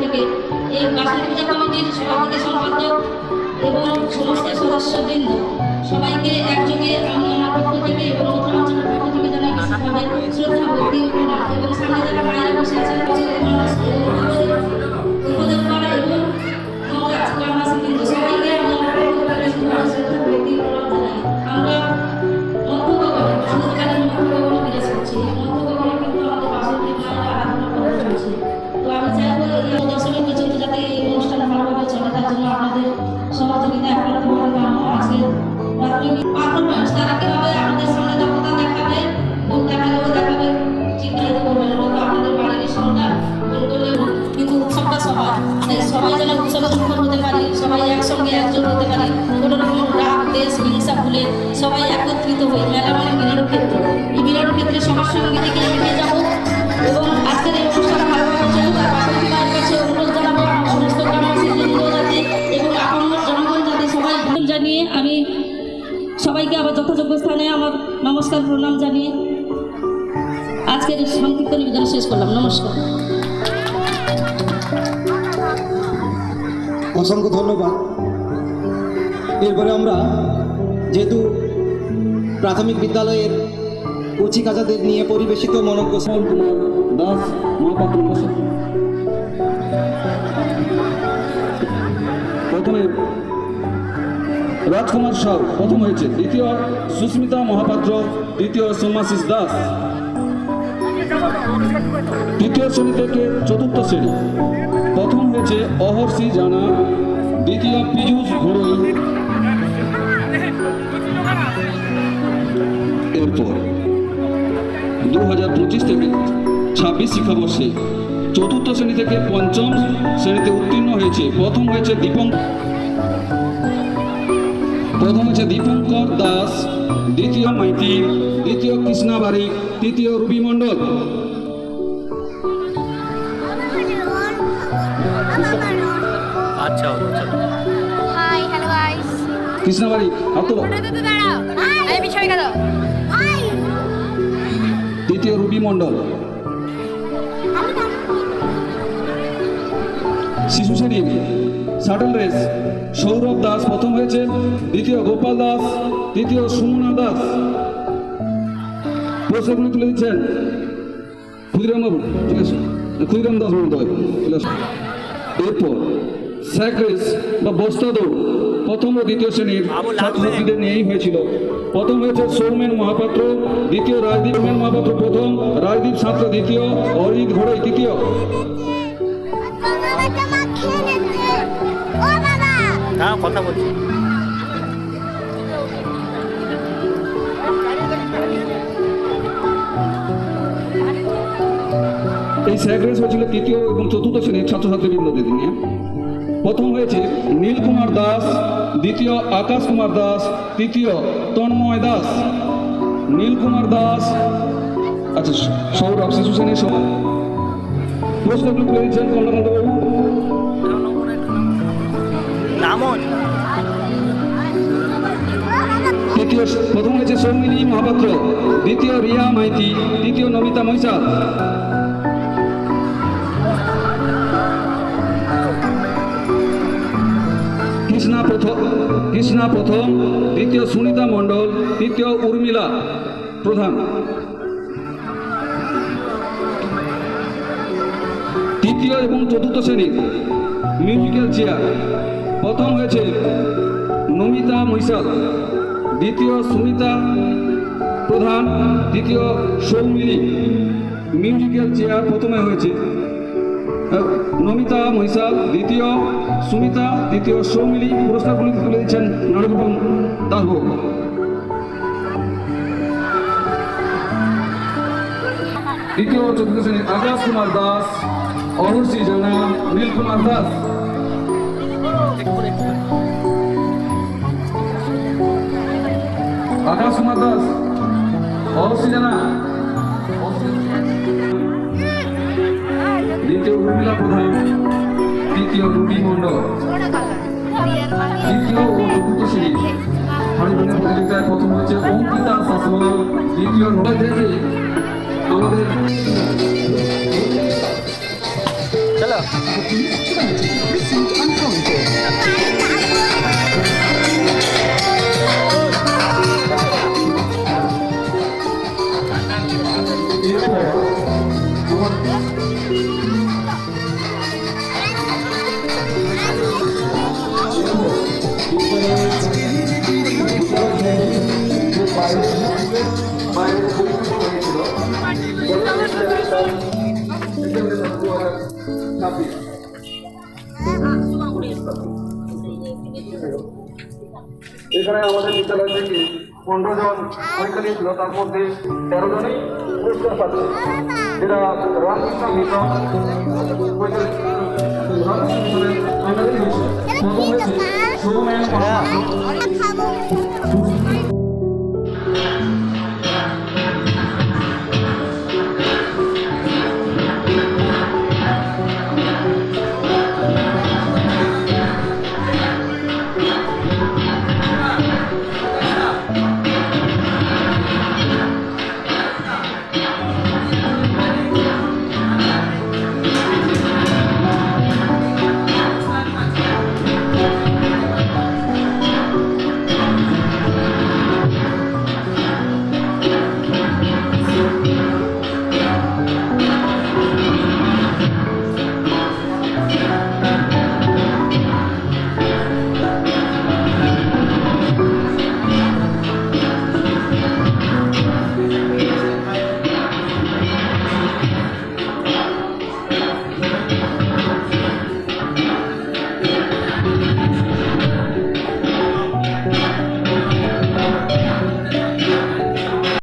থেকে এই বাসন্তী পূজা কমিটির সভাপতি সম্পাদক এবং সমস্ত সদস্যবৃন্দ সবাইকে একযোগে আমি আমার পক্ষ থেকে এবং উত্তরাঞ্চলের পক্ষ থেকে জানাই বিশেষভাবে শ্রদ্ধা ভক্তি এবং সামনে যারা মায়েরা বসে আছেন উপদেশ করা এবং গ্রামবাসীবৃন্দ সবাইকে আমি আমার পক্ষ থেকে শ্রদ্ধা ভক্তি জানাই। আমরা মধ্যগগনে বাসন্তী মধ্যগগনে বিরাজ করছি। মধ্যগগনে কিন্তু আমাদের বাসন্তী মায়ের আরাধনা করা চলছে। তো আমি চাইবো এই দশমী পর্যন্ত যাতে এই অনুষ্ঠান ভালোভাবে চলে, তার জন্য আপনাদের সহযোগিতা একান্তভাবে আজকে রাত্রি পারফরমেন্স তারা কীভাবে আমাদের সামনে দক্ষতা দেখাবে এবং দেখাবে চিত্রায়িত করবে, হয়তো আপনাদের বাড়ির সামনে করলে কিন্তু উৎসবটা সবাই যেন উৎসবে মুখর হতে পারি, সবাই একসঙ্গে একজন হতে পারি, কোনো রকম রাগ দেশ হিংসা ভুলে সবাই একত্রিত হই। মেলা মানে মিলন ক্ষেত্র, এই মিলন ক্ষেত্রে সবার সঙ্গে থেকে এগিয়ে যাবো এবং আজকের এই অনুষ্ঠান ভালোভাবে চলুক। আর বাসন্তী মায়ের কাছে অনুরোধ জানাবো সমস্ত গ্রামবাসী যাতে এবং আপনার জনগণ যাতে সবাই জানিয়ে আমি সবাইকে আবার যথাযোগ্য স্থানে আমার নমস্কার প্রণাম জানিয়ে আজকের সংক্ষিপ্ত নিবেদন শেষ করলাম। নমস্কার। অসংখ্য ধন্যবাদ। এরপরে আমরা যেহেতু প্রাথমিক বিদ্যালয়ের কচিকাচাদের নিয়ে পরিবেশিত মনোজ্ঞ কুমার দাস মহাপাত্র মশাই, প্রথমে রাজকুমার সাউ প্রথম হয়েছে, দ্বিতীয় সুস্মিতা মহাপাত্র, তৃতীয় সোমাশিস দাস। তৃতীয় শ্রেণী থেকে চতুর্থ শ্রেণী প্রথম হয়েছে অহর্ষি জানা, দ্বিতীয় পীযূষ ঘোড়ই। এরপর 2025 থেকে 26 শিক্ষাবর্ষে চতুর্থ শ্রেণী থেকে পঞ্চম শ্রেণীতে উত্তীর্ণ হয়েছে। প্রথম হয়েছে দীপঙ্কর দাস, দ্বিতীয় মাইতি, দ্বিতীয় কৃষ্ণা বারিক, তৃতীয় রুবি মণ্ডল। আচ্ছা হাই হ্যালো গাইস কৃষ্ণা বারিক হাত দাঁড়াও এই বিষয় গেল হাই। তৃতীয় রুবি মণ্ডল। শিশু শ্রেণী শাটল রেস সৌরভ দাস প্রথম হয়েছে, দ্বিতীয় গোপাল দাস, তৃতীয় সুমনা দাস। প্রশ্নগুলি তুলে দিচ্ছেন ক্ষুদিরাম বাবু, ঠিক আছে, ক্ষুদিরাম দাস মহোদয় চলে আসুন। এরপর স্যাক রেস বা বস্তা দৌড় প্রথম ও দ্বিতীয় শ্রেণীর ছাত্রছাত্রীদের নিয়েই হয়েছিল। প্রথম হয়েছে সৌমেন মহাপাত্র, দ্বিতীয় রাজদীপ মহাপাত্র প্রথম, রাজদীপ ছাত্র দ্বিতীয়, অরিজিৎ ঘোড়াই তৃতীয়। কথা বলছি এই স্যাক রেস হয়েছিল তৃতীয় এবং চতুর্থ শ্রেণীর ছাত্রছাত্রীবৃন্দদের নিয়ে। প্রথম হয়েছে নীল কুমার দাস, দ্বিতীয় আকাশ কুমার দাস, তৃতীয় তন্ময় দাস। নীল কুমার দাস, আচ্ছা সৌরভ শিশু শ্রেণীর সবাই প্রশ্নগুলো তুলে দিচ্ছেন কমলাকান্তবাবু। তৃতীয় প্রথম হয়েছে সৌমিনী মহাপাত্র, দ্বিতীয় রিয়া মাইতি, তৃতীয় নমিতা মৈশাল। কৃষ্ণা প্রথম, দ্বিতীয় সুনিতা মণ্ডল, তৃতীয় উর্মিলা প্রধান। তৃতীয় এবং চতুর্থ শ্রেণীর মিউজিক্যাল চেয়ার প্রথম হয়েছে নমিতা মৈশাল, দ্বিতীয় সুমিতা প্রধান, তৃতীয় সৌমিলি। মিউজিক্যাল চেয়ার প্রথমে হয়েছে নমিতা মৈশাল, দ্বিতীয় সুমিতা, তৃতীয় সৌমিলি। পুরস্কারগুলি তুলে দিচ্ছেন নারীভূষণ দাসবাবু। দ্বিতীয় চতুর্থ শ্রেণী আকাশ কুমার দাস, অহর্ষি জানা, নীল কুমার দাস। আকাশ কুমার দাস, অহর্ষি জানা, দ্বিতীয় উর্মিলা প্রধান, তৃতীয় রুবি মণ্ডল। তৃতীয় ও চতুর্থ শ্রেণী হারিবানের প্রতিযোগিতায় প্রথম হয়েছে অঙ্কিতা শাসমল, দ্বিতীয় থেকে আমাদের চলো এখানে আমাদের বিদ্যালয় থেকে 15 জন পরীক্ষা দিয়েছিল, তার মধ্যে 13 জনই পুরস্কার পাচ্ছে, যেটা রামকৃষ্ণ মিশন রামকৃষ্ণ মিশনের আন্ডারে হয়েছে। প্রথম হয়েছে শুভম্যান